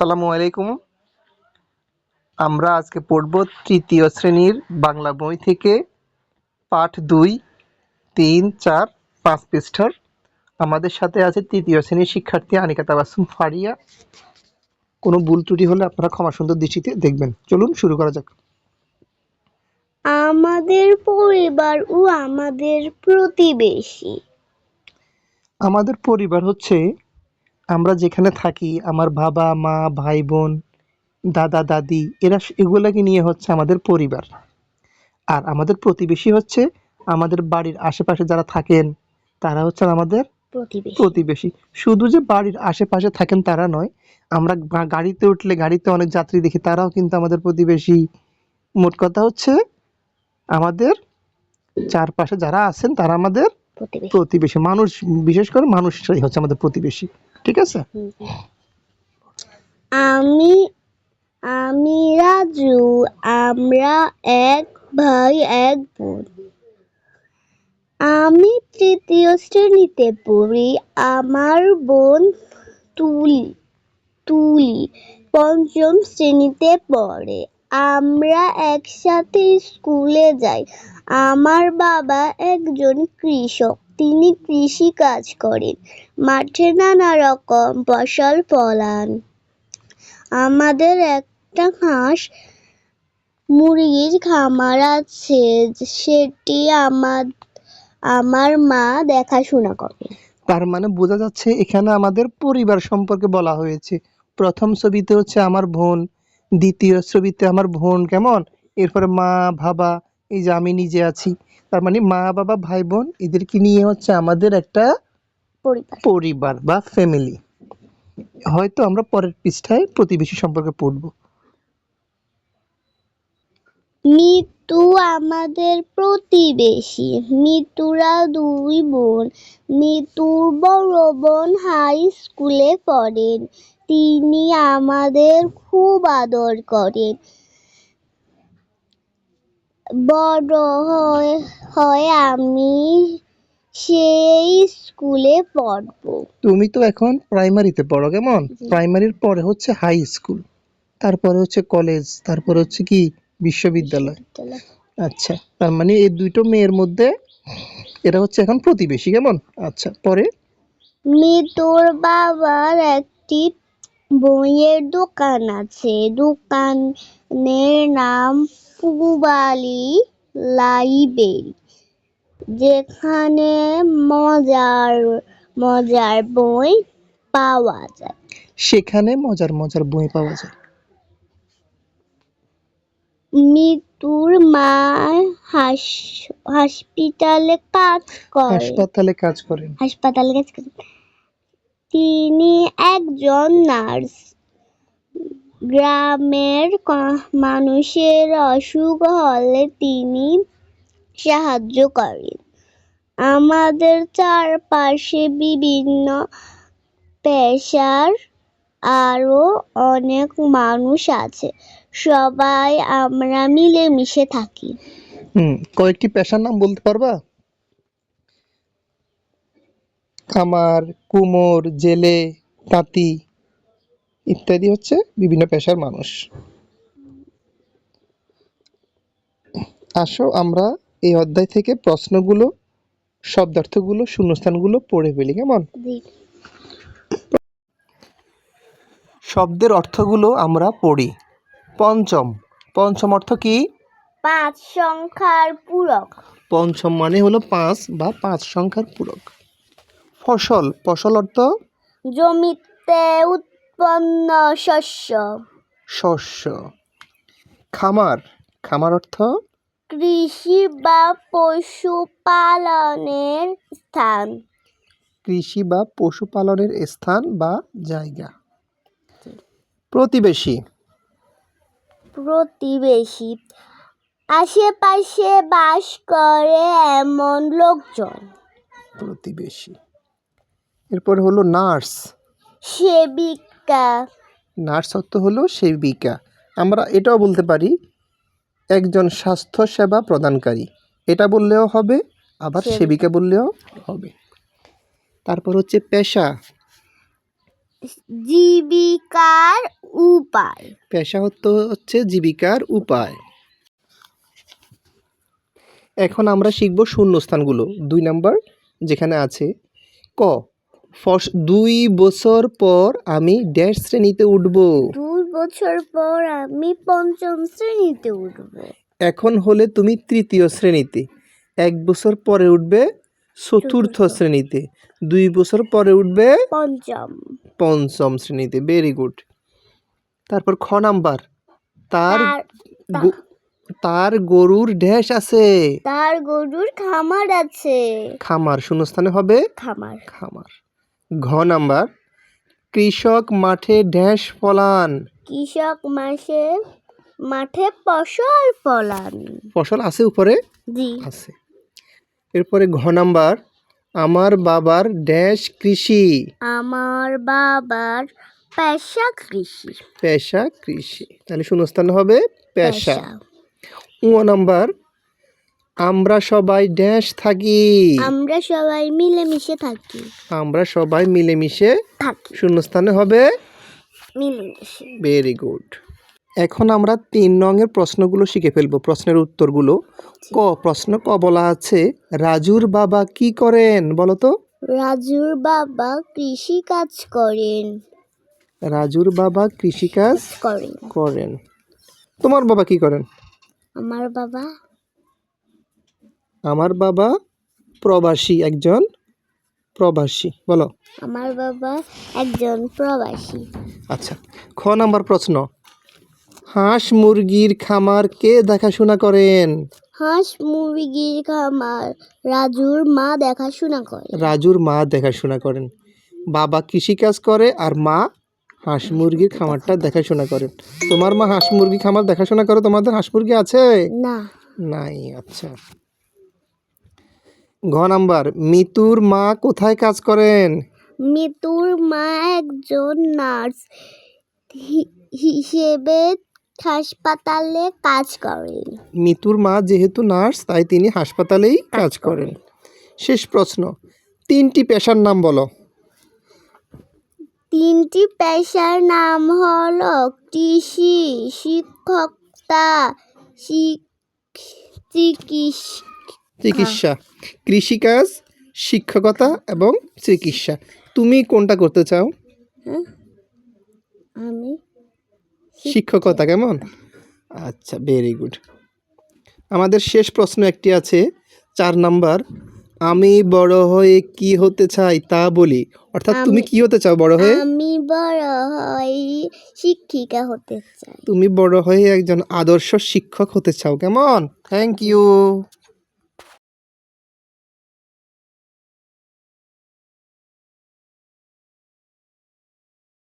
আসসালামু আলাইকুম। আমরা আজকে পড়ব তৃতীয় শ্রেণীর বাংলা বই থেকে পাঠ ২, ৩, ৪, ৫ পৃষ্ঠার। আমাদের সাথে আছে তৃতীয় শ্রেণীর শিক্ষার্থী আনিকা তাবাসসুম ফারিয়া। কোনো ভুল ত্রুটি হলে আপনারা ক্ষমা সুন্দর দৃষ্টিতে দেখবেন। চলুন শুরু করা যাক। আমাদের পরিবার ও আমাদের প্রতিবেশী। আমাদের পরিবার হচ্ছে আমরা যেখানে থাকি, আমার বাবা মা ভাই বোন দাদা দাদি এগুলাকে নিয়ে হচ্ছে আমাদের পরিবার। আর আমাদের প্রতিবেশী হচ্ছে আমাদের বাড়ির আশেপাশে যারা থাকেন তারা হচ্ছে আমাদের প্রতিবেশী। শুধু যে বাড়ির আশেপাশে থাকেন তারা নয়, আমরা গাড়িতে উঠলে গাড়িতে অনেক যাত্রী দেখি, তারাও কিন্তু আমাদের প্রতিবেশী। মোট কথা হচ্ছে আমাদের চারপাশে যারা আছেন তারা আমাদের প্রতিবেশী। মানুষ, বিশেষ করে মানুষরাই হচ্ছে আমাদের প্রতিবেশী। ঠিক আছে? আমি আমি রাজু। আমরা এক ভাই এক বোন। আমি তৃতীয় শ্রেণীতে পড়ি। আমার বোন তুলি পঞ্চম শ্রেণীতে পড়ে। আমরা একসাথে স্কুলে যাই। আমার বাবা একজন কৃষক। তিনি কৃষি কাজ করেন, মাঠে নানা রকম ফসল ফলান। আমাদের একটা হাঁস মুরগির খামার আছে, সেটি আমার মা দেখাশোনা করে। তার মানে বোঝা যাচ্ছে এখানে আমাদের পরিবার সম্পর্কে বলা হয়েছে। প্রথম ছবিতে হচ্ছে আমার বোন, দ্বিতীয় ছবিতে আমার বোন কেমন, এরপরে মা বাবা, এই যে আমি নিজে আছি। তার মানে মা বাবা ভাই বোন এদেরকে নিয়ে হচ্ছে আমাদের একটা পরিবার বা ফ্যামিলি। হয়তো আমরা পরের পৃষ্ঠায় প্রতিবেশী সম্পর্কে পড়ব। মিতু আমাদের প্রতিবেশী। মিতুরা দুই বোন। মিতুর বড় বোন হাই স্কুলে পড়েন। তিনি আমাদের খুব আদর করেন। বড় হয় আমি সেই স্কুলে পড়ব। তুমি তো এখন প্রাইমারিতে পড়ো, কেমন? প্রাইমারির পরে হচ্ছে হাই স্কুল, তারপরে হচ্ছে কলেজ, তারপরে হচ্ছে কি বিশ্ববিদ্যালয়। আচ্ছা, তার মানে এই দুটো মেয়ের মধ্যে এরা হচ্ছে এখন প্রতিবেশী, কেমন? আচ্ছা, পরে মিতুর বাবার একটি বইয়ের দোকান আছে। দোকানের নাম পূবালী লাইব্রেরি, যেখানে মজার মজার বই পাওয়া যায়। সেখানে মজার মজার বই পাওয়া যায়। মিতুর মা হাসপাতালে কাজ করেন। তিনি একজন নার্স। গ্রামের মানুষের অসুখ হলে তিনি সাহায্য করেন। আমাদের চারপাশে বিভিন্ন পেশার আরো অনেক মানুষ আছে। সবাই আমরা মিলেমিশে থাকি। কয়েকটি পেশার নাম বলতে পারবা? কামার, কুমোর, জেলে, তাঁতি ইত্যাদি হচ্ছে বিভিন্ন পেশার মানুষ। আসো আমরা এই অধ্যায় থেকে প্রশ্নগুলো, শব্দার্থগুলো, শূন্যস্থানগুলো পড়ে ফেলি, কেমন? শব্দের অর্থগুলো আমরা পড়ি। পঞ্চম, পঞ্চম অর্থ কি? 5 সংখ্যার পূরক। পঞ্চম মানে হলো 5 বা 5 সংখ্যার পূরক। ফসল, ফসল অর্থ জমিতে উৎপন্ন শস্য। শস্য। খামার, খামার অর্থ কৃষি বা পশুপালনের স্থান। কৃষি বা পশুপালনের স্থান বা জায়গা। প্রতিবেশী, প্রতিবেশী আশেপাশে বাস করে এমন লোকজন। প্রতিবেশী। এরপর হলো নার্স, সেবিকা। নার্স অর্থ হলো সেবিকা। আমরা এটাও বলতে পারি একজন স্বাস্থ্য সেবা প্রদানকারী, এটা বললেও হবে, আবার সেবিকা বললেও হবে। তারপর হচ্ছে পেশা, জীবিকার উপায়। পেশা হচ্ছে জীবিকার উপায়। এখন আমরা শিখব শূন্যস্থানগুলো। 2 নাম্বার যেখানে আছে ক 2 বছর পর আমি ড্যাশ শ্রেণীতে উঠব। 2 বছর পর আমি 5ম শ্রেণীতে উঠব। এখন হলে তুমি 3য় শ্রেণীতে। 1 বছর পরে উঠবে 4র্থ শ্রেণীতে। 2 বছর পরে উঠবে 5ম শ্রেণীতে। Very good. তারপর খ নাম্বার তার গরুর ড্যাশ আছে। তার গরুর খামার আছে। খামার শূন্যস্থানে হবে খামার। ঘ নাম্বার কৃষক মাঠে ড্যাশ ফলান। কৃষক মাঠে ফসল ফলান। ফসল আছে উপরে? জি। আছে। এরপরে ঘ নাম্বার আমার বাবার ড্যাশ কৃষি। আমার বাবার পেশা কৃষি। পেশা কৃষি। তাহলে শূন্যস্থানে হবে পেশা। উ নাম্বার আমরা সবাই ড্যাশ থাকি। আমরা সবাই মিলেমিশে থাকি। আমরা সবাই মিলেমিশে থাকি। শূন্যস্থানে হবে মিলেমিশে। Very good. এখন আমরা 3 নংয়ের প্রশ্নগুলো শিখে ফেলবো, প্রশ্নের উত্তরগুলো। প্রশ্ন ক বলা আছে রাজুর বাবা কি করেন বলো তো? রাজুর বাবা কৃষি কাজ করেন। রাজুর বাবা কৃষিকাজ করেন। তোমার বাবা কি করেন? আমার বাবা প্রবাসী, একজন প্রবাসী। বলো। আমার বাবা একজন প্রবাসী। আচ্ছা। খ নাম্বার প্রশ্ন হাঁস মুরগির খামার কে দেখাশোনা করেন? হাঁস মুরগির খামার রাজুর মা দেখাশোনা করেন। বাবা কৃষিকাজ করে আর মা হাঁস মুরগির খামারটা দেখাশোনা করেন। তোমার মা হাঁস মুরগি খামার দেখাশোনা করে? তোমাদের হাঁস মুরগি আছে? না, নাই। আচ্ছা। ঘ নাম্বার মিতুর মা কোথায় কাজ করেন? মিতুর মা একজন নার্স হিসেবে হাসপাতালে কাজ করেন। মিতুর মা যেহেতু নার্স তাই তিনি হাসপাতালেই কাজ করেন। শেষ প্রশ্ন 3টি পেশার নাম বলো। 3টি পেশার নাম হলো কৃষি, শিক্ষকতা, চিকিৎসা। কৃষিকাজ, শিক্ষকতা এবং চিকিৎসা। তুমি কোনটা করতে চাও? আমি শিক্ষকতা। কেমন? আচ্ছা, ভেরি গুড। আমাদের শেষ প্রশ্ন একটি আছে 4 নাম্বার আমি বড় হয়ে কি হতে চাই তা বলি। অর্থাৎ তুমি কি হতে চাও বড় হয়ে? আমি বড় হয়ে শিক্ষিকা হতে চাই। তুমি বড় হয়ে একজন আদর্শ শিক্ষক হতে চাও। কেমন? Thank you.